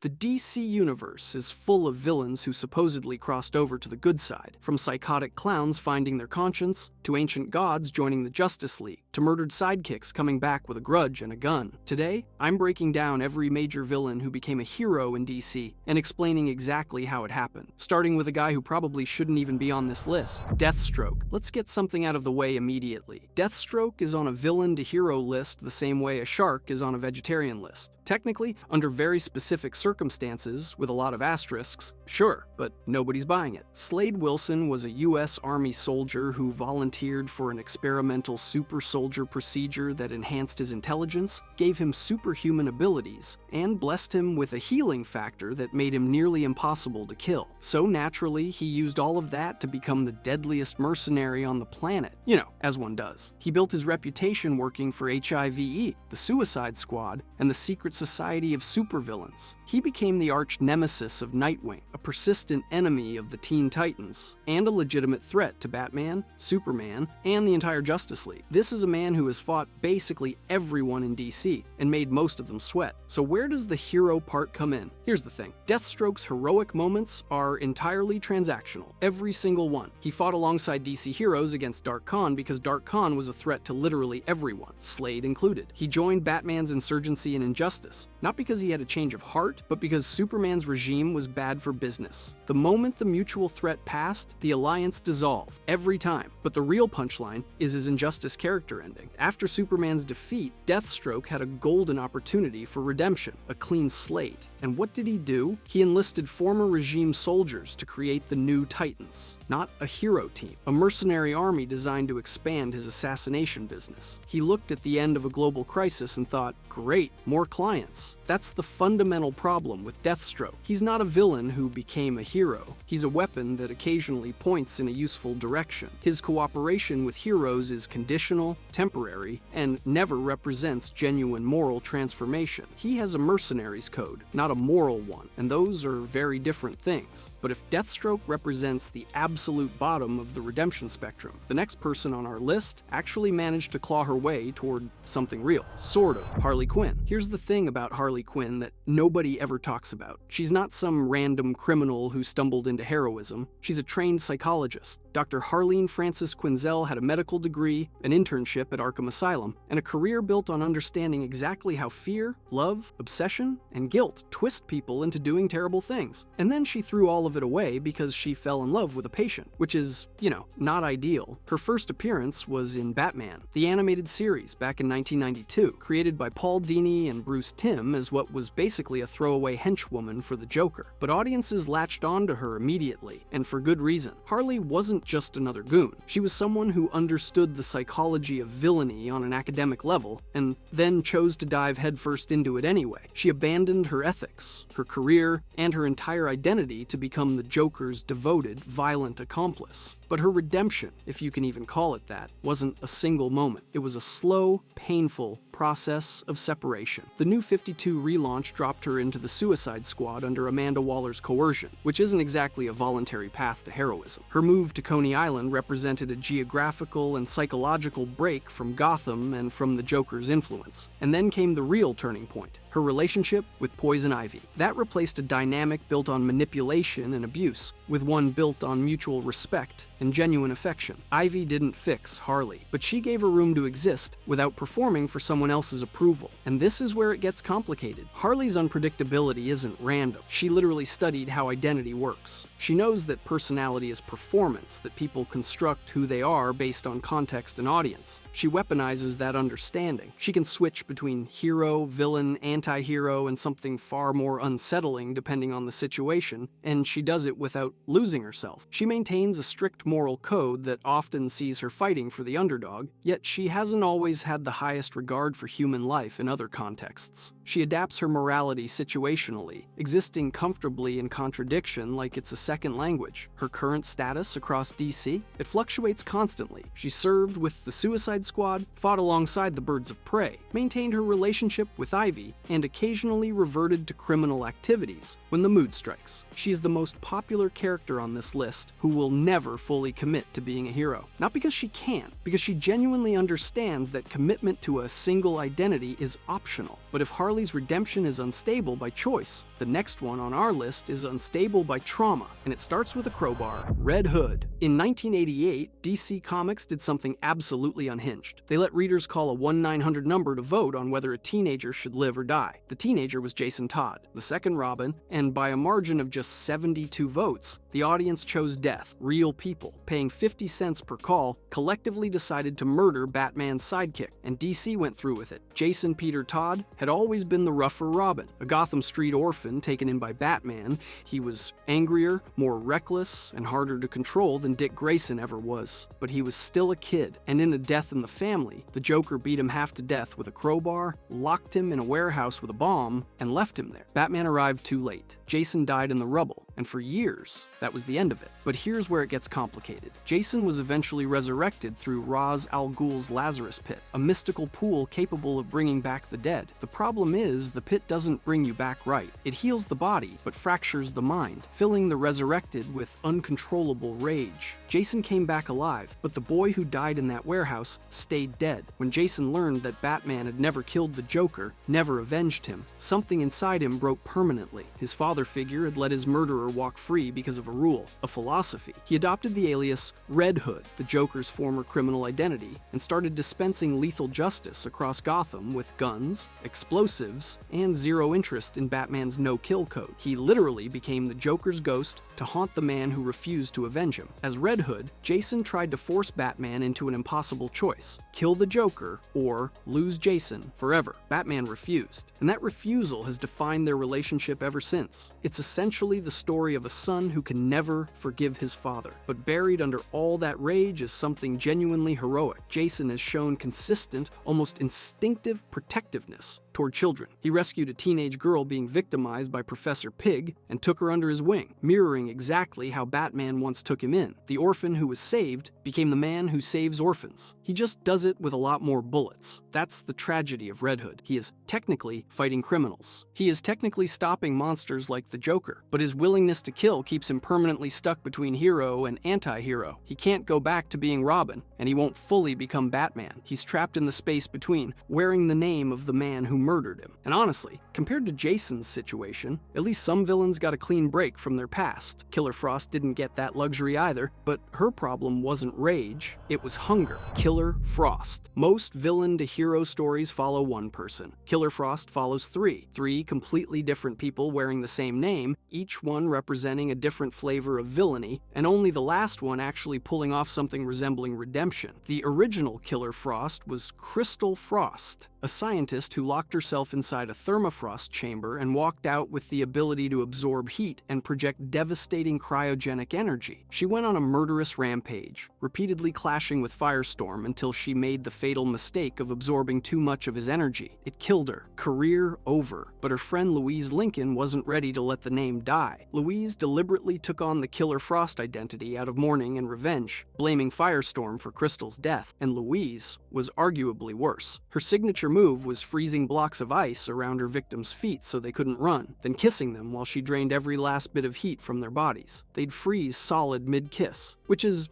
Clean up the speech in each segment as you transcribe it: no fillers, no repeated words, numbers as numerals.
The DC universe is full of villains who supposedly crossed over to the good side, from psychotic clowns finding their conscience, to ancient gods joining the Justice League, to murdered sidekicks coming back with a grudge and a gun. Today, I'm breaking down every major villain who became a hero in DC and explaining exactly how it happened, starting with a guy who probably shouldn't even be on this list, Deathstroke. Let's get something out of the way immediately. Deathstroke is on a villain to hero list the same way a shark is on a vegetarian list. Technically, under very specific circumstances, with a lot of asterisks, sure, but nobody's buying it. Slade Wilson was a US Army soldier who volunteered for an experimental super soldier procedure that enhanced his intelligence, gave him superhuman abilities, and blessed him with a healing factor that made him nearly impossible to kill. So naturally, he used all of that to become the deadliest mercenary on the planet. You know, as one does. He built his reputation working for HIVE, the Suicide Squad, and the Secret Society of Supervillains. He became the arch nemesis of Nightwing, a persistent enemy of the Teen Titans, and a legitimate threat to Batman, Superman, and the entire Justice League. This is a man who has fought basically everyone in DC, and made most of them sweat. So where does the hero part come in? Here's the thing. Deathstroke's heroic moments are entirely transactional, every single one. He fought alongside DC heroes against Dark Khan because Dark Khan was a threat to literally everyone, Slade included. He joined Batman's insurgency and injustice, not because he had a change of heart, but because Superman's regime was bad for business. The moment the mutual threat passed, the alliance dissolved, every time. But the real punchline is his Injustice character ending. After Superman's defeat, Deathstroke had a golden opportunity for redemption, a clean slate. And what did he do? He enlisted former regime soldiers to create the New Titans, not a hero team, a mercenary army designed to expand his assassination business. He looked at the end of a global crisis and thought, great, more clients. That's the fundamental problem with Deathstroke. He's not a villain who became a hero. He's a weapon that occasionally points in a useful direction. His cooperation with heroes is conditional, temporary, and never represents genuine moral transformation. He has a mercenary's code, not a moral one, and those are very different things. But if Deathstroke represents the absolute bottom of the redemption spectrum, the next person on our list actually managed to claw her way toward something real. Sort of. Harley Quinn. Here's the thing about Harley Quinn that nobody ever talks about. She's not some random criminal who stumbled into heroism. She's a trained psychologist. Dr. Harleen Frances Quinzel had a medical degree, an internship at Arkham Asylum, and a career built on understanding exactly how fear, love, obsession, and guilt twist people into doing terrible things. And then she threw all of it away because she fell in love with a patient, which is, you know, not ideal. Her first appearance was in Batman, the animated series back in 1992, created by Paul Dini and Bruce Timm as what was basically a throwaway henchwoman for the Joker. But audiences latched onto her immediately, and for good reason. Harley wasn't just another goon. She was someone who understood the psychology of villainy on an academic level, and then chose to dive headfirst into it anyway. She abandoned her ethics, her career, and her entire identity to become the Joker's devoted, violent accomplice. But her redemption, if you can even call it that, wasn't a single moment. It was a slow, painful process of separation. The New 52 relaunch dropped her into the Suicide Squad under Amanda Waller's coercion, which isn't exactly a voluntary path to heroism. Her move to Coney Island represented a geographical and psychological break from Gotham and from the Joker's influence. And then came the real turning point, her relationship with Poison Ivy. That replaced a dynamic built on manipulation and abuse, with one built on mutual respect and genuine affection. Ivy didn't fix Harley, but she gave her room to exist without performing for someone else's approval. And this is where it gets complicated. Harley's unpredictability isn't random. She literally studied how identity works. She knows that personality is performance, that people construct who they are based on context and audience. She weaponizes that understanding. She can switch between hero, villain, anti-hero, and something far more unsettling depending on the situation, and she does it without losing herself. She maintains a strict moral code that often sees her fighting for the underdog, yet she hasn't always had the highest regard for human life in other contexts. She adapts her morality situationally, existing comfortably in contradiction like it's a second language. Her current status across DC? It fluctuates constantly. She served with the Suicide Squad, fought alongside the Birds of Prey, maintained her relationship with Ivy, and occasionally reverted to criminal activities when the mood strikes. She's the most popular character on this list who will never fully commit to being a hero. Not because she can't, because she genuinely understands that commitment to a single identity is optional. But if Harley's redemption is unstable by choice, the next one on our list is unstable by trauma, and it starts with a crowbar. Red Hood. In 1988, DC Comics did something absolutely unhinged. They let readers call a 1-900 number to vote on whether a teenager should live or die. The teenager was Jason Todd, the second Robin, and by a margin of just 72 votes, the audience chose death. Real people, paying 50 cents per call, collectively decided to murder Batman's sidekick, and DC went through with it. Jason Peter Todd had always been the rougher Robin, a Gotham Street orphan taken in by Batman. He was angrier, more reckless, and harder to control than Dick Grayson ever was. But he was still a kid, and in A Death in the Family, the Joker beat him half to death with a crowbar, locked him in a warehouse with a bomb, and left him there. Batman arrived too late. Jason died in the rubble, and for years, that was the end of it. But here's where it gets complicated. Jason was eventually resurrected through Ra's al Ghul's Lazarus Pit, a mystical pool capable of bringing back the dead. The problem is, the pit doesn't bring you back right. It heals the body, but fractures the mind, filling the resurrected with uncontrollable rage. Jason came back alive, but the boy who died in that warehouse stayed dead. When Jason learned that Batman had never killed the Joker, never avenged him, something inside him broke permanently. His father figure had let his murderer walk free because of a rule, a philosophy. He adopted the alias Red Hood, the Joker's former criminal identity, and started dispensing lethal justice across Gotham with guns, explosives, and zero interest in Batman's no-kill code. He literally became the Joker's ghost to haunt the man who refused to avenge him. As Red Hood, Jason tried to force Batman into an impossible choice: kill the Joker or lose Jason forever. Batman refused, and that refusal has defined their relationship ever since. It's essentially the story of a son who can never forgive his father, but buried under all that rage is something genuinely heroic. Jason has shown consistent, almost instinctive protectiveness toward children. He rescued a teenage girl being victimized by Professor Pig and took her under his wing, mirroring exactly how Batman once took him in. The orphan who was saved became the man who saves orphans. He just does it with a lot more bullets. That's the tragedy of Red Hood. He is technically fighting criminals. He is technically stopping monsters like the Joker, but his willingness to kill keeps him permanently stuck between hero and anti-hero. He can't go back to being Robin, and he won't fully become Batman. He's trapped in the space between, wearing the name of the man who murdered him. And honestly, compared to Jason's situation, at least some villains got a clean break from their past. Killer Frost didn't get that luxury either, but her problem wasn't rage, it was hunger. Killer Frost. Most villain to hero stories follow one person. Killer Frost follows three completely different people wearing the same name, each one representing a different flavor of villainy, and only the last one actually pulling off something resembling redemption. The original Killer Frost was Crystal Frost, a scientist who locked herself inside a thermofrost chamber and walked out with the ability to absorb heat and project devastating cryogenic energy. She went on a murderous rampage, repeatedly clashing with Firestorm until she made the fatal mistake of absorbing too much of his energy. It killed her. Career over. But her friend Louise Lincoln wasn't ready to let the name die. Louise deliberately took on the Killer Frost identity out of mourning and revenge, blaming Firestorm for Crystal's death, and Louise was arguably worse. Her signature move was freezing blocks of ice around her victims' feet so they couldn't run, then kissing them while she drained every last bit of heat from their bodies. They'd freeze solid mid-kiss, which is,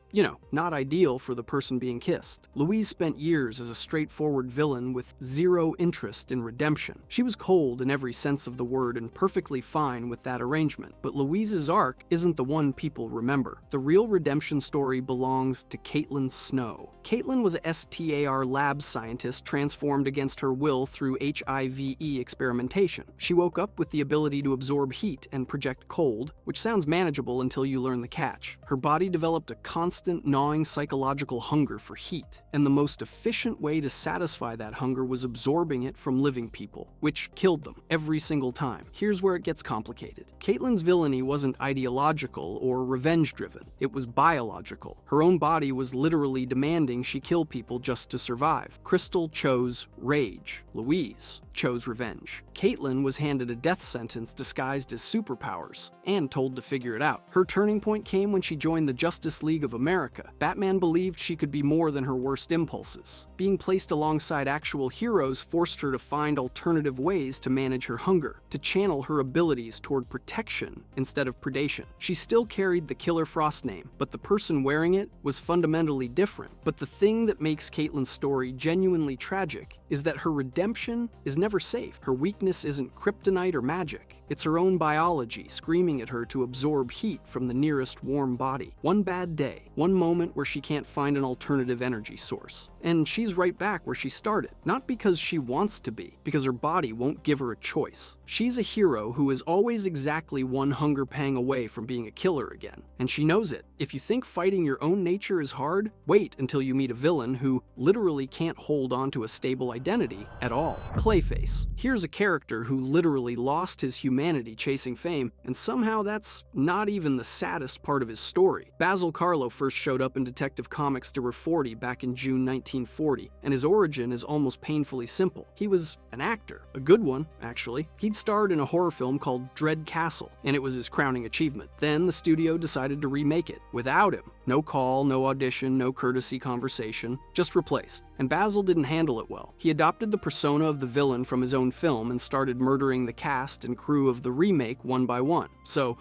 not ideal for the person being kissed. Louise spent years as a straightforward villain with zero interest in redemption. She was cold in every sense of the word and perfectly fine with that arrangement. But Louise's arc isn't the one people remember. The real redemption story belongs to Caitlin Snow. Caitlin was a STAR lab scientist transformed against her will through HIV experimentation. She woke up with the ability to absorb heat and project cold, which sounds manageable until you learn the catch. Her body developed a constant, gnawing psychological hunger for heat, and the most efficient way to satisfy that hunger was absorbing it from living people, which killed them every single time. Here's where it gets complicated. Caitlin's villainy wasn't ideological or revenge-driven. It was biological. Her own body was literally demanding she kill people just to survive. Crystal chose rage. Louise memories, chose revenge. Caitlin was handed a death sentence disguised as superpowers and told to figure it out. Her turning point came when she joined the Justice League of America. Batman believed she could be more than her worst impulses. Being placed alongside actual heroes forced her to find alternative ways to manage her hunger, to channel her abilities toward protection instead of predation. She still carried the Killer Frost name, but the person wearing it was fundamentally different. But the thing that makes Caitlin's story genuinely tragic is that her redemption is never safe. Her weakness isn't kryptonite or magic. It's her own biology screaming at her to absorb heat from the nearest warm body. One bad day, one moment where she can't find an alternative energy source. And she's right back where she started. Not because she wants to be, because her body won't give her a choice. She's a hero who is always exactly one hunger pang away from being a killer again. And she knows it. If you think fighting your own nature is hard, wait until you meet a villain who literally can't hold on to a stable identity at all. Clayface. Here's a character who literally lost his humanity chasing fame, and somehow that's not even the saddest part of his story. Basil Karlo first showed up in Detective Comics number 40 back in June 1940, and his origin is almost painfully simple. He was an actor, a good one, actually. He'd starred in a horror film called Dread Castle, and it was his crowning achievement. Then the studio decided to remake it, without him. No call, no audition, no courtesy conversation, just replaced. And Basil didn't handle it well. He adopted the persona of the villain from his own film and started murdering the cast and crew of the remake one by one. So,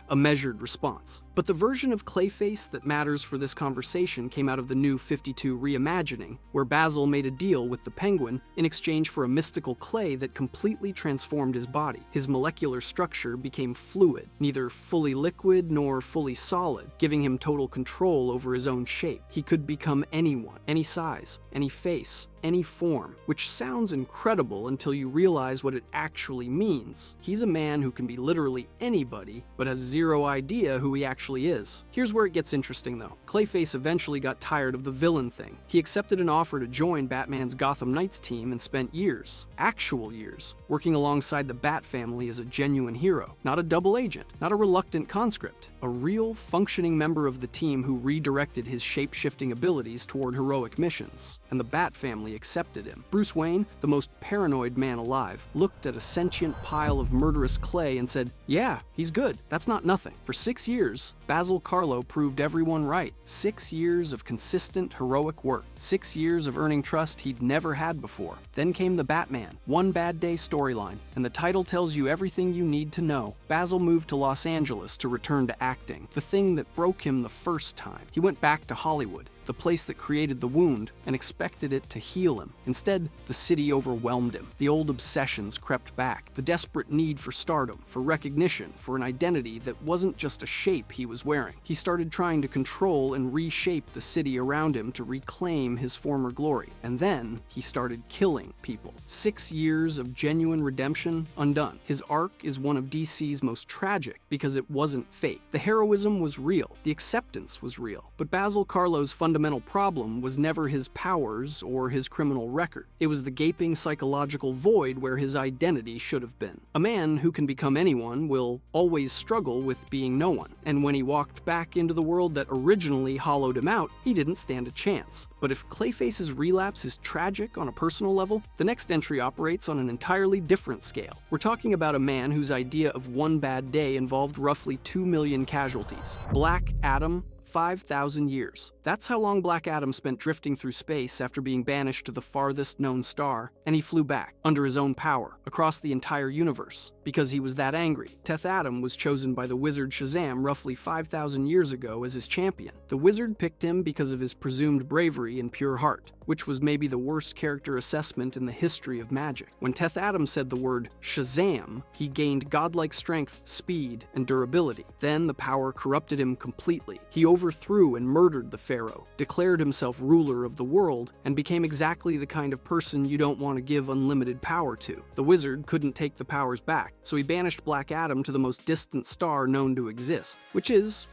a measured response. But the version of Clayface that matters for this conversation came out of the New 52 reimagining, where Basil made a deal with the Penguin in exchange for a mystical clay that completely transformed his body. His molecular structure became fluid, neither fully liquid nor fully solid, giving him total control over his own shape. He could become anyone, any size, any face, any form, which sounds incredible until you realize what it actually means. He's a man who can be literally anybody, but has zero idea who he actually is. Here's where it gets interesting though. Clayface eventually got tired of the villain thing. He accepted an offer to join Batman's Gotham Knights team and spent years, actual years, working alongside the Bat family as a genuine hero. Not a double agent, not a reluctant conscript, a real functioning member of the team who redirected his shape-shifting abilities toward heroic missions. And the Bat family accepted him. Bruce Wayne, the most paranoid man alive, looked at a sentient pile of murderous clay and said, "Yeah, he's good. That's not nothing." For 6 years, Basil Karlo proved everyone right. 6 years of consistent, heroic work. 6 years of earning trust he'd never had before. Then came the Batman, One Bad Day storyline, and the title tells you everything you need to know. Basil moved to Los Angeles to return to acting, the thing that broke him the first time. He went back to Hollywood, the place that created the wound, and expected it to heal him. Instead, the city overwhelmed him. The old obsessions crept back. The desperate need for stardom, for recognition, for an identity that wasn't just a shape he was wearing. He started trying to control and reshape the city around him to reclaim his former glory. And then he started killing people. 6 years of genuine redemption undone. His arc is one of DC's most tragic because it wasn't fake. The heroism was real. The acceptance was real. But Basil Karlo's fundamental problem was never his powers or his criminal record. It was the gaping psychological void where his identity should have been. A man who can become anyone will always struggle with being no one. And when he walked back into the world that originally hollowed him out, he didn't stand a chance. But if Clayface's relapse is tragic on a personal level, the next entry operates on an entirely different scale. We're talking about a man whose idea of one bad day involved roughly 2 million casualties. Black Adam, 5,000 years. That's how long Black Adam spent drifting through space after being banished to the farthest known star, and he flew back, under his own power, across the entire universe, because he was that angry. Teth Adam was chosen by the wizard Shazam roughly 5,000 years ago as his champion. The wizard picked him because of his presumed bravery and pure heart, which was maybe the worst character assessment in the history of magic. When Teth Adam said the word Shazam, he gained godlike strength, speed, and durability. Then the power corrupted him completely. He overthrew and murdered the pharaoh, declared himself ruler of the world, and became exactly the kind of person you don't want to give unlimited power to. The wizard couldn't take the powers back, so he banished Black Adam to the most distant star known to exist, which is,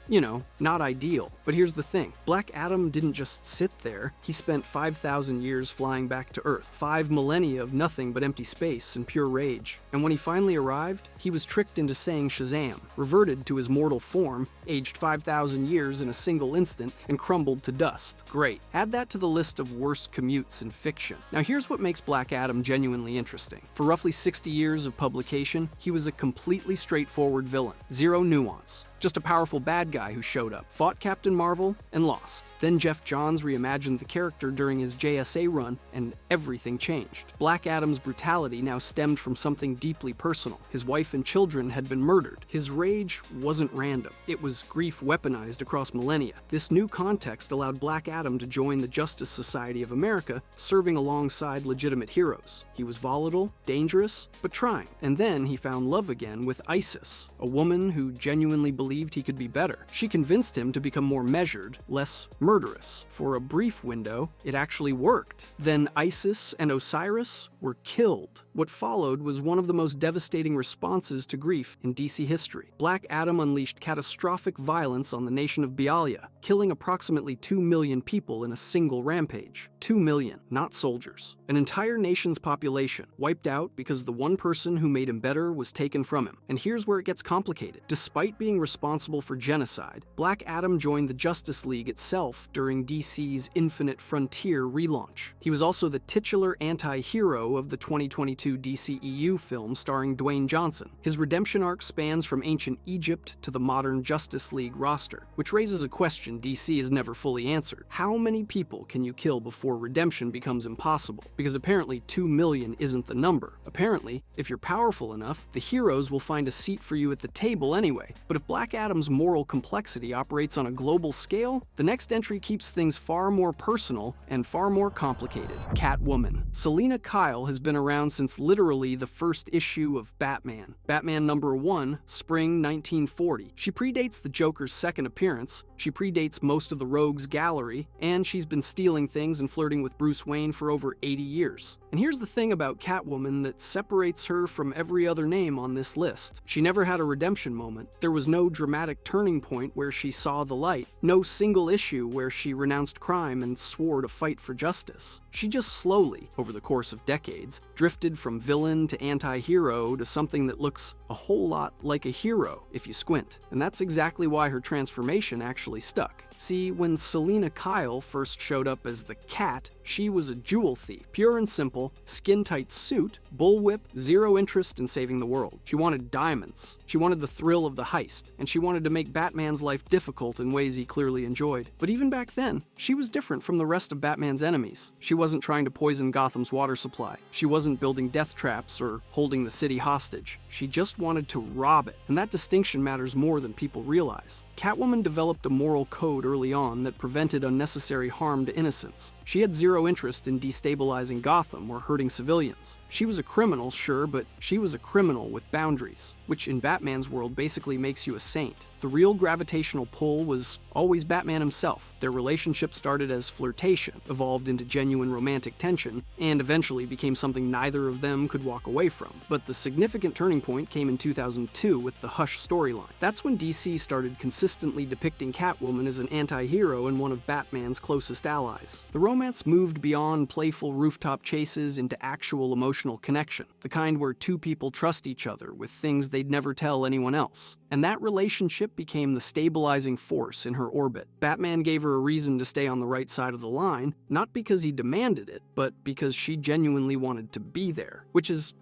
not ideal. But here's the thing. Black Adam didn't just sit there. He spent 5,000 years flying back to Earth, 5 millennia of nothing but empty space and pure rage. And when he finally arrived, he was tricked into saying Shazam, reverted to his mortal form, aged 5,000 years in a single instant and crumbled to dust. Great. Add that to the list of worst commutes in fiction. Now here's what makes Black Adam genuinely interesting. For roughly 60 years of publication, he was a completely straightforward villain. Zero nuance. Just a powerful bad guy who showed up, fought Captain Marvel, and lost. Then Geoff Johns reimagined the character during his JSA run, and everything changed. Black Adam's brutality now stemmed from something deeply personal. His wife and children had been murdered. His rage wasn't random. It was grief weaponized across millennia. This new context allowed Black Adam to join the Justice Society of America, serving alongside legitimate heroes. He was volatile, dangerous, but trying. And then he found love again with Isis, a woman who genuinely believed he could be better. She convinced him to become more measured, less murderous. For a brief window, it actually worked. Then Isis and Osiris were killed. What followed was one of the most devastating responses to grief in DC history. Black Adam unleashed catastrophic violence on the nation of Bialya, killing approximately 2 million people in a single rampage. 2 million, not soldiers. An entire nation's population wiped out because the one person who made him better was taken from him. And here's where it gets complicated. Despite being responsible for genocide, Black Adam joined the Justice League itself during DC's Infinite Frontier relaunch. He was also the titular anti-hero of the 2022 DCEU film starring Dwayne Johnson. His redemption arc spans from ancient Egypt to the modern Justice League roster, which raises a question DC has never fully answered. How many people can you kill before redemption becomes impossible? Because apparently 2 million isn't the number. Apparently, if you're powerful enough, the heroes will find a seat for you at the table anyway. But if Black Adam's moral complexity operates on a global scale, the next entry keeps things far more personal and far more complicated. Catwoman. Selina Kyle has been around since literally the first issue of Batman. Batman #1, spring 1940. She predates the Joker's second appearance, she predates most of the Rogues Gallery, and she's been stealing things and flirting with Bruce Wayne for over 80 years. And here's the thing about Catwoman that separates her from every other name on this list. She never had a redemption moment. There was no dramatic turning point where she saw the light, no single issue where she renounced crime and swore to fight for justice. She just slowly, over the course of decades, drifted from villain to anti-hero to something that looks a whole lot like a hero if you squint. And that's exactly why her transformation actually stuck. See, when Selina Kyle first showed up as the Cat, she was a jewel thief, pure and simple, skin-tight suit, bullwhip, zero interest in saving the world. She wanted diamonds, she wanted the thrill of the heist, and she wanted to make Batman's life difficult in ways he clearly enjoyed. But even back then, she was different from the rest of Batman's enemies. She wasn't trying to poison Gotham's water supply. She wasn't building death traps or holding the city hostage. She just wanted to rob it, and that distinction matters more than people realize. Catwoman developed a moral code early on that prevented unnecessary harm to innocents. She had zero interest in destabilizing Gotham or hurting civilians. She was a criminal, sure, but she was a criminal with boundaries, which in Batman's world basically makes you a saint. The real gravitational pull was always Batman himself. Their relationship started as flirtation, evolved into genuine romantic tension, and eventually became something neither of them could walk away from. But the significant turning point came in 2002 with the Hush storyline. That's when DC started consistently depicting Catwoman as an anti-hero and one of Batman's closest allies. The romance moved beyond playful rooftop chases into actual emotional connection, the kind where two people trust each other with things they'd never tell anyone else. And that relationship became the stabilizing force in her orbit. Batman gave her a reason to stay on the right side of the line, not because he demanded it, but because she genuinely wanted to be there. Which is,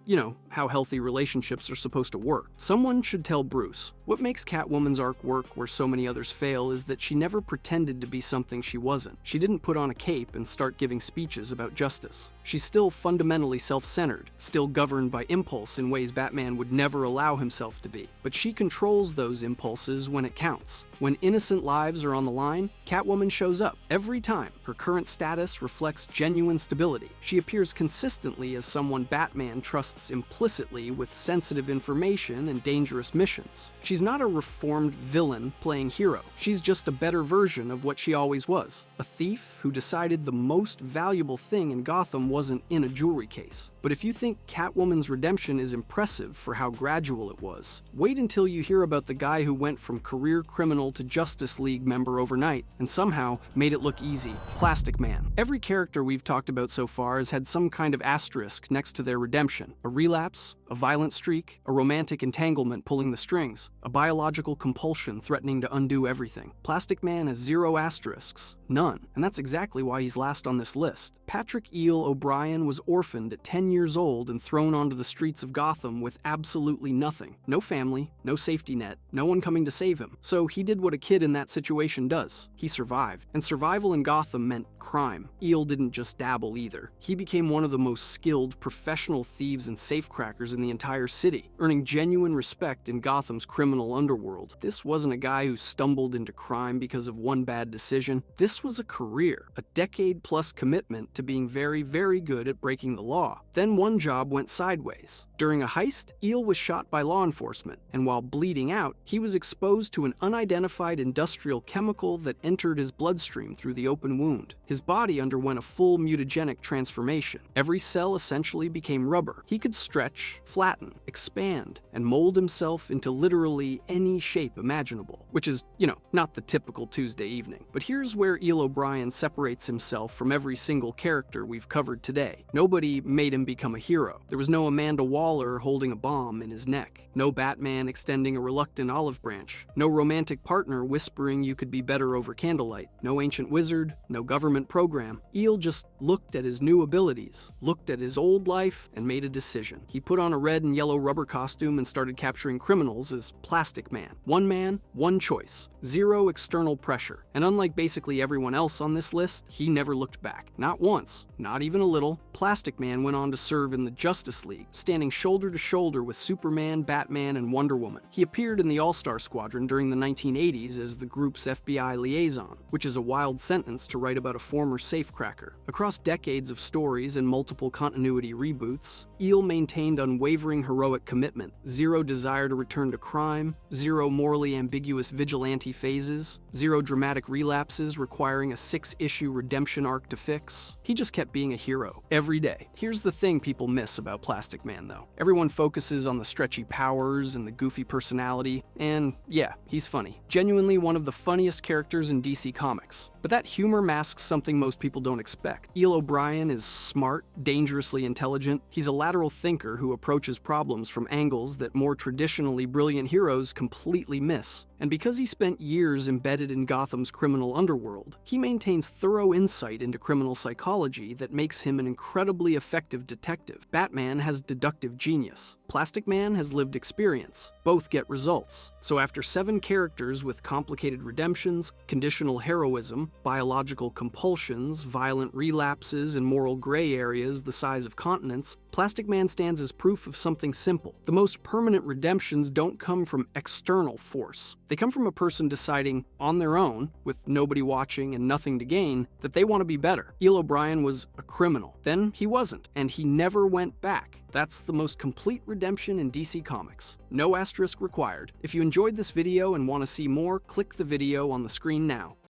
how healthy relationships are supposed to work. Someone should tell Bruce, what makes Catwoman's arc work where so many others fail is that she never pretended to be something she wasn't. She didn't put on a cape and start giving speeches about justice. She's still fundamentally self-centered, still governed by impulse in ways Batman would never allow himself to be. But she controls those impulses when it counts. When innocent lives are on the line, Catwoman shows up every time. Her current status reflects genuine stability. She appears consistently as someone Batman trusts implicitly with sensitive information and dangerous missions. She's not a reformed villain playing hero. She's just a better version of what she always was. A thief who decided the most valuable thing in Gotham wasn't in a jewelry case. But if you think Catwoman's redemption is impressive for how gradual it was, wait until you hear about the guy who went from career criminal to Justice League member overnight and somehow made it look easy. Plastic Man. Every character we've talked about so far has had some kind of asterisk next to their redemption. A relapse, a violent streak, a romantic entanglement pulling the strings, a biological compulsion threatening to undo everything. Plastic Man has 0 asterisks, none, and that's exactly why he's last on this list. Patrick Eel O'Brien was orphaned at 10 years old and thrown onto the streets of Gotham with absolutely nothing. No family, no safety net, no one coming to save him. So he did what a kid in that situation does. He survived. And survival in Gotham meant crime. Eel didn't just dabble either. He became one of the most skilled professional thieves and safecrackers in the entire city, earning genuine respect in Gotham's criminal underworld. This wasn't a guy who stumbled into crime because of one bad decision. This was a career, a decade-plus commitment to being very, very good at breaking the law. Then one job went sideways. During a heist, Eel was shot by law enforcement, and while bleeding out, he was exposed to an unidentified industrial chemical that entered his bloodstream through the open wound. His body underwent a full mutagenic transformation. Every cell essentially became rubber. He could stretch, flatten, expand, and mold himself into literally any shape imaginable, which is, not the typical Tuesday evening. But here's where Eel O'Brien separates himself from every single character we've covered today. Nobody made him become a hero. There was no Amanda Waller holding a bomb in his neck. No Batman extending a reluctant olive branch. No romantic partner whispering you could be better over candlelight. No ancient wizard. No government program. Eel just looked at his new abilities, looked at his old life, and made a decision. He put on a red and yellow rubber costume and started capturing criminals as Plastic Man, one choice, 0 external pressure. And unlike basically everyone else on this list, he never looked back. Not once, not even a little. Plastic Man went on to serve in the Justice League, standing shoulder to shoulder with Superman, Batman, and Wonder Woman. He appeared in the All-Star Squadron during the 1980s as the group's FBI liaison, which is a wild sentence to write about a former safecracker. Across decades of stories and multiple continuity reboots, Eel maintained unwavering heroic commitment, 0 desire to return to crime, 0 morally ambiguous vigilante phases, 0 dramatic relapses requiring a 6-issue redemption arc to fix. He just kept being a hero, every day. Here's the thing people miss about Plastic Man, though. Everyone focuses on the stretchy powers and the goofy personality, and yeah, he's funny. Genuinely one of the funniest characters in DC Comics. But that humor masks something most people don't expect. Eel O'Brien is smart, dangerously intelligent. He's a lateral thinker who approaches problems from angles that more traditionally brilliant heroes completely miss. And because he spent years embedded in Gotham's criminal underworld, he maintains thorough insight into criminal psychology that makes him an incredibly effective detective. Batman has deductive genius. Plastic Man has lived experience. Both get results. So after 7 characters with complicated redemptions, conditional heroism, biological compulsions, violent relapses, and moral gray areas the size of continents, Plastic Man stands as proof of something simple. The most permanent redemptions don't come from external force. They come from a person deciding, on their own, with nobody watching and nothing to gain, that they want to be better. Eel O'Brien was a criminal. Then he wasn't, and he never went back. That's the most complete redemption in DC Comics. No asterisk required. If you enjoyed this video and want to see more, click the video on the screen now.